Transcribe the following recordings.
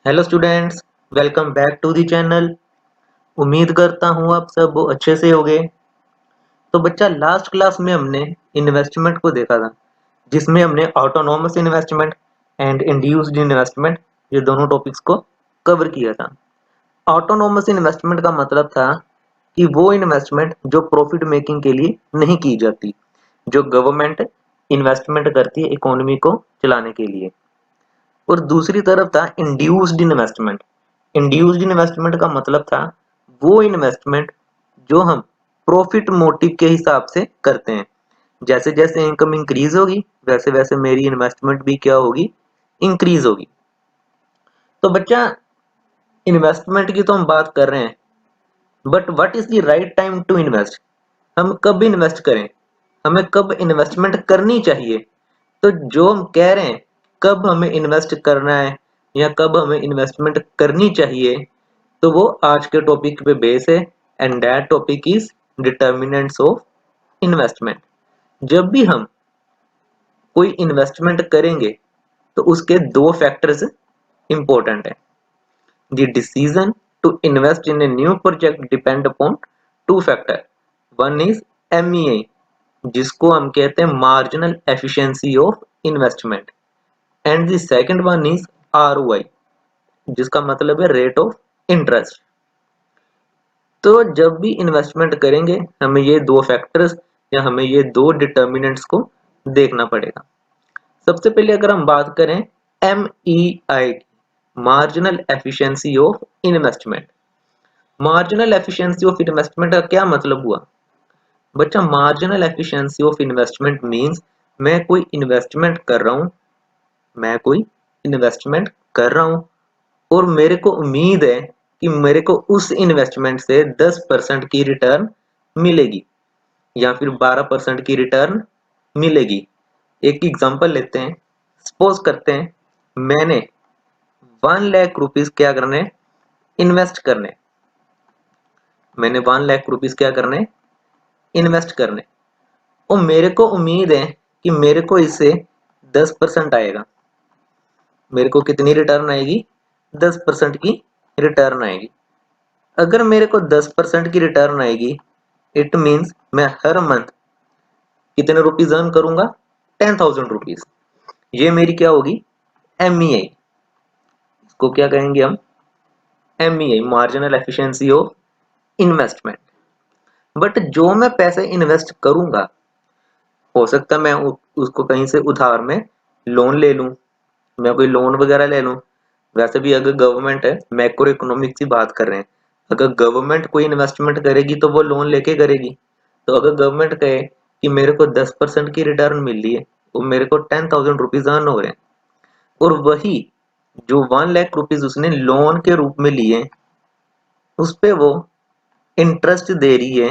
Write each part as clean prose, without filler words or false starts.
Hello students, welcome back to the channel. उम्मीद करता हूँ आप सब अच्छे से होंगे। तो बच्चा, लास्ट क्लास में हमने इन्वेस्टमेंट को देखा था, जिसमें हमने autonomous investment and induced investment, ये दोनों टॉपिक्स को कवर किया था। ऑटोनोमस इन्वेस्टमेंट का मतलब था कि वो इन्वेस्टमेंट जो प्रॉफिट मेकिंग के लिए नहीं की जाती, जो गवर्नमेंट इन्वेस्टमेंट करती है इकोनॉमी को चलाने के लिए। और दूसरी तरफ था इंड्यूस्ड इन्वेस्टमेंट। इंड्यूस्ड इन्वेस्टमेंट का मतलब था वो इन्वेस्टमेंट जो हम प्रॉफिट मोटिव के हिसाब से करते हैं। जैसे जैसे इनकम इंक्रीज होगी, वैसे वैसे मेरी इन्वेस्टमेंट भी क्या होगी, इंक्रीज होगी। तो बच्चा, इन्वेस्टमेंट की तो हम बात कर रहे हैं, but what is the right time to invest? हम कब इन्वेस्ट करें, हमें कब इन्वेस्टमेंट करनी चाहिए? तो जो हम कह रहे हैं कब हमें इन्वेस्ट करना है या कब हमें इन्वेस्टमेंट करनी चाहिए, तो वो आज के टॉपिक पे बेस है। And that topic is determinants of investment. जब भी हम कोई इन्वेस्टमेंट करेंगे तो उसके दो फैक्टर्स इंपॉर्टेंट है। The decision to invest in a new project depend upon two factor. One is MEI, जिसको हम कहते हैं marginal efficiency of investment, and the second one is ROI, जिसका मतलब है रेट ऑफ इंटरेस्ट। तो जब भी इन्वेस्टमेंट करेंगे हमें ये दो फैक्टर्स या हमें ये दो डिटर्मिनेंट्स को देखना पड़ेगा। सबसे पहले अगर हम बात करें MEI की, marginal efficiency of investment. Marginal efficiency of investment का क्या मतलब हुआ? बच्चा, marginal efficiency of investment means मैं कोई इन्वेस्टमेंट कर रहा हूं, मैं कोई इन्वेस्टमेंट कर रहा हूं और मेरे को उम्मीद है कि मेरे को उस इन्वेस्टमेंट से 10% की रिटर्न मिलेगी या फिर 12% की रिटर्न मिलेगी। एक एग्जांपल लेते हैं। सपोज करते हैं मैंने 1 लाख रुपीज क्या करने, इन्वेस्ट करने। मैंने 1 लाख रुपीज क्या करने, इन्वेस्ट करने, और मेरे को उम्मीद है कि मेरे को इससे 10% आएगा। मेरे को कितनी रिटर्न आएगी? 10% की रिटर्न आएगी। अगर मेरे को 10% की रिटर्न आएगी, इट मीन्स मैं हर मंथ कितने रुपीज अर्न करूंगा? 10,000 रुपीज। ये मेरी क्या होगी? MEI। इसको क्या कहेंगे हम? MEI, marginal efficiency of investment. But जो मैं पैसे इन्वेस्ट करूंगा, हो सकता है मैं उसको कहीं से उधार में लोन ले लूं, मैं कोई लोन वगैरह ले लूं। वैसे भी अगर गवर्नमेंट है, मैक्रो इकोनॉमिक्स की बात कर रहे हैं, अगर गवर्नमेंट कोई इन्वेस्टमेंट करेगी तो वो लोन लेके करेगी। तो अगर गवर्नमेंट कहे कि मेरे को 10% की रिटर्न मिल रही है और मेरे को 10,000 रुपीज अर्न हो रहे हैं, और वही जो 1 लाख रुपीज उसने लोन के रूप में लिए, उस पे वो इंटरेस्ट दे रही है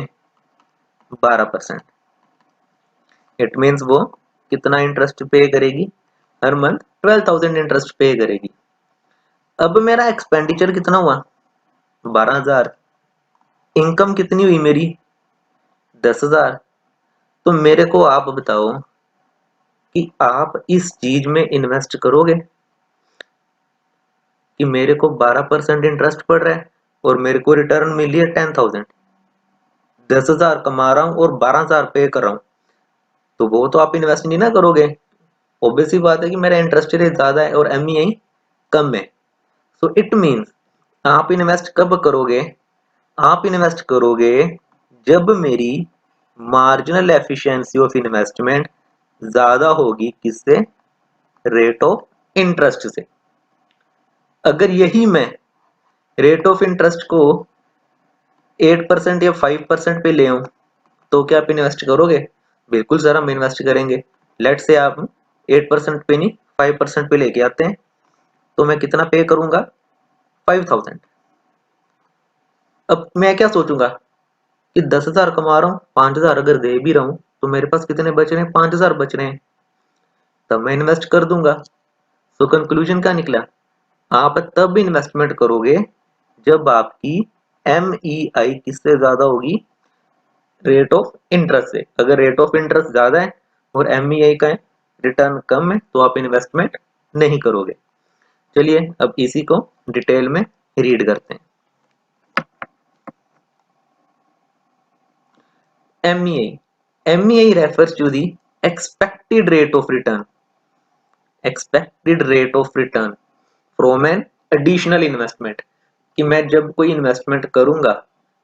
12%। इट मीन्स वो कितना इंटरेस्ट पे करेगी? हर मंथ 12,000 इंटरेस्ट पे करेगी। अब मेरा एक्सपेंडिचर कितना हुआ? 12,000। इनकम कितनी हुई मेरी? 10,000। तो मेरे को आप बताओ कि आप इस चीज में इन्वेस्ट करोगे कि मेरे को 12% इंटरेस्ट पड़ रहा है और मेरे को रिटर्न मिली है 10,000। 10,000 कमा रहा हूं और 12,000 पे कर रहा हूं, तो वो तो आप इन्वेस्ट नहीं ना करोगे। ऑब्वियस ही बात है कि मेरा इंटरेस्ट रेट ज्यादा है और MEI कम है। सो इट मीन्स आप इन्वेस्ट कब करोगे? आप इन्वेस्ट करोगे जब मेरी मार्जिनल एफिशिएंसी ऑफ इन्वेस्टमेंट ज्यादा होगी। किससे? रेट ऑफ इंटरेस्ट से। अगर यही मैं रेट ऑफ इंटरेस्ट को 8% या 5% पे ले आऊं, तो क्या आप इन्वेस्ट करोगे? बिल्कुल सर, हम इन्वेस्ट करेंगे। लेट से आप 8% पे नहीं 5% पे लेके आते हैं, तो मैं कितना पे करूंगा? 5,000। अब मैं क्या सोचूंगा कि 10,000 कमा रहा हूँ, 5,000 अगर दे भी रहा हूँ तो मेरे पास कितने बच रहे हैं? 5,000 बच रहे हैं, तब मैं इन्वेस्ट कर दूंगा। सो कंक्लूजन क्या निकला? आप तब इन्वेस्टमेंट करोगे जब आपकी MEI किससे ज्यादा होगी? रेट ऑफ इंटरेस्ट से। अगर रेट ऑफ इंटरेस्ट ज्यादा है और MEI का रिटर्न कम है, तो आप इन्वेस्टमेंट नहीं करोगे। चलिए अब इसी को डिटेल में रीड करते हैं। MEI refers to the expected rate of return from an additional investment, कि मैं जब कोई इन्वेस्टमेंट करूंगा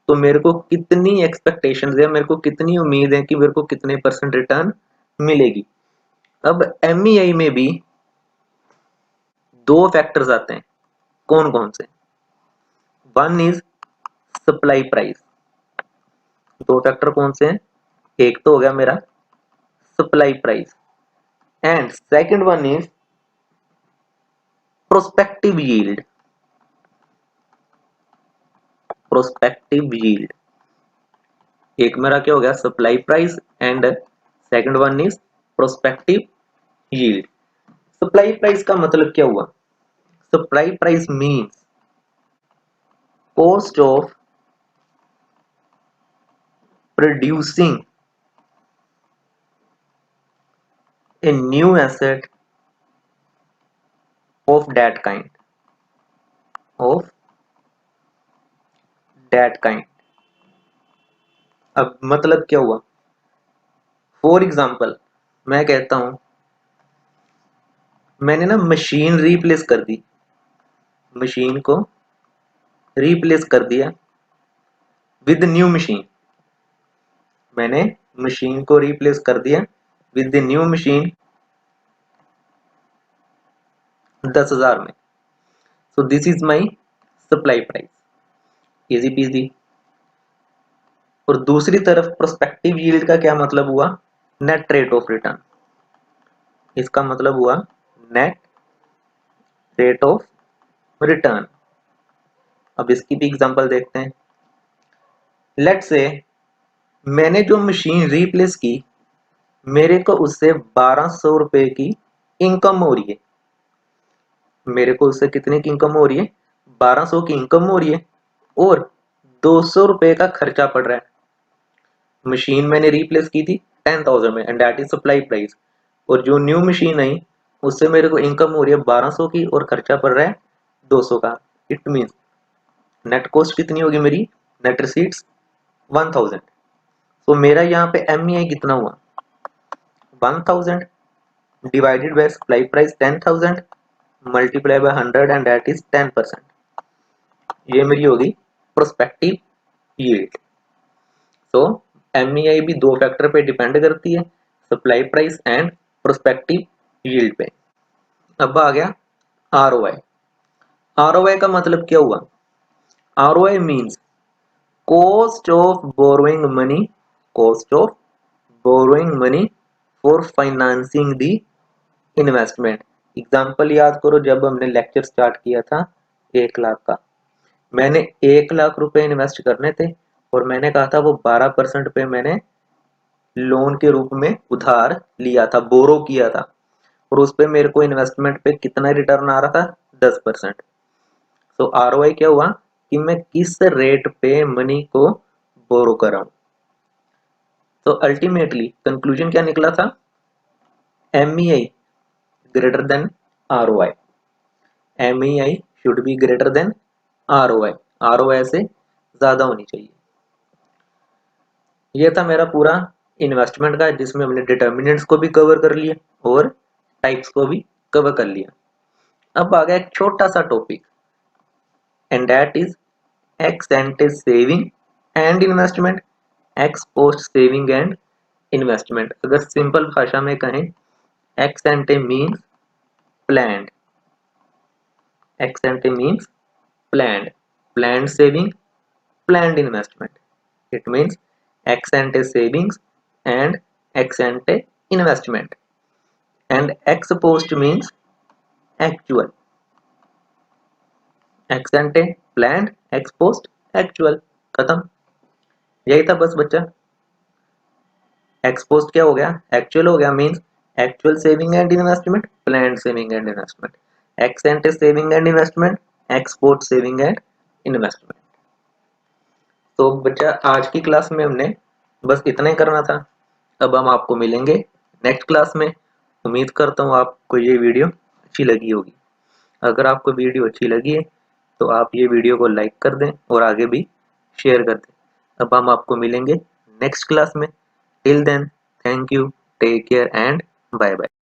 तो मेरे को कितनी एक्सपेक्टेशंस है, मेरे को कितनी उम्मीद है कि मेरे को कितने % रिटर्न मिलेगी। अब MEI में भी दो फैक्टर्स आते हैं, कौन कौन से? One is supply price. दो फैक्टर कौन से हैं? एक तो हो गया मेरा supply price and second one is prospective yield. एक मेरा क्या हो गया? Supply price and second one is prospective yield. Supply price का मतलब क्या हुआ? Supply price means cost of producing a new asset of that kind अब मतलब क्या हुआ? फॉर एग्जांपल मैं कहता हूं मैंने ना मशीन रिप्लेस कर दी, मशीन को रिप्लेस कर दिया विद न्यू मशीन। मैंने मशीन को रिप्लेस कर दिया विद द न्यू मशीन 10,000 में। So this is my supply price, easy PG. और दूसरी तरफ प्रोस्पेक्टिव यील्ड का क्या मतलब हुआ? Net rate of return. इसका मतलब हुआ नेट रेट ऑफ रिटर्न। अब इसकी भी एग्जांपल देखते हैं। लेट्स से मैंने जो मशीन रिप्लेस की मेरे को उससे 1200 रुपए की इनकम हो रही है। मेरे को उससे कितने की इनकम हो रही है? 1200 की इनकम हो रही है और 200 रुपए का खर्चा पड़ रहा है। मशीन मैंने रिप्लेस की थी 10,000 में and that is supply price, और जो न्यू मशीन आई उससे मेरे को इनकम हो रही है 1200 की और खर्चा पड़ रहा है 200 का। इट मीन्स नेट कॉस्ट कितनी होगी मेरी? Net receipts 1000। तो मेरा यहाँ पे MEI कितना हुआ? 1000 divided by supply price 10,000 multiply by 100 and that is 10%। ये मेरी होगी प्रोस्पेक्टिव यील्ड। तो MEI भी दो फैक्टर पे डिपेंड करती है, supply price and prospective yield पे। अब आ गया ROI। ROI का मतलब क्या हुआ? ROI means cost of borrowing money for financing the investment। Example याद करो, जब हमने लेक्चर स्टार्ट किया था 1 लाख का, मैंने 1 लाख रुपए इन्वेस्ट करने थे और मैंने कहा था वो 12% पे मैंने लोन के रूप में उधार लिया था, बोरो किया था, और उस पे मेरे को इन्वेस्टमेंट पे कितना रिटर्न आ रहा था? 10%। तो ROI क्या हुआ कि मैं किस रेट पे मनी को बोरो कर रहा हूं। तो अल्टीमेटली कंक्लूजन क्या निकला था? MEI greater than ROI। MEI should be greater than ROI। ROI से ज्यादा होनी चाहिए। ये था मेरा पूरा इन्वेस्टमेंट का, जिसमें हमने डिटर्मिनेंट्स को भी कवर कर लिया और टाइप्स को भी कवर कर लिया। अब आ गया एक छोटा सा topic and that is x एंटे saving and investment, x post saving and investment. अगर सिंपल भाषा में कहें, x एंटे means planned, x एंटे means planned, planned saving, planned investment. It means ex ante savings and ex ante investment. And ex post means actual. Ex ante planned, ex post actual। खत्म, यही था बस बच्चा। ex post क्या हो गया? actual हो गया, means actual saving and investment, planned saving and investment। ex ante saving and investment, ex post saving and investment। तो बच्चा आज की क्लास में हमने बस इतना ही करना था। अब हम आपको मिलेंगे नेक्स्ट क्लास में। उम्मीद करता हूँ आपको ये वीडियो अच्छी लगी होगी। अगर आपको वीडियो अच्छी लगी है तो आप ये वीडियो को लाइक कर दें और आगे भी शेयर कर दें। अब हम आपको मिलेंगे नेक्स्ट क्लास में। Till then, thank you, take care and bye bye.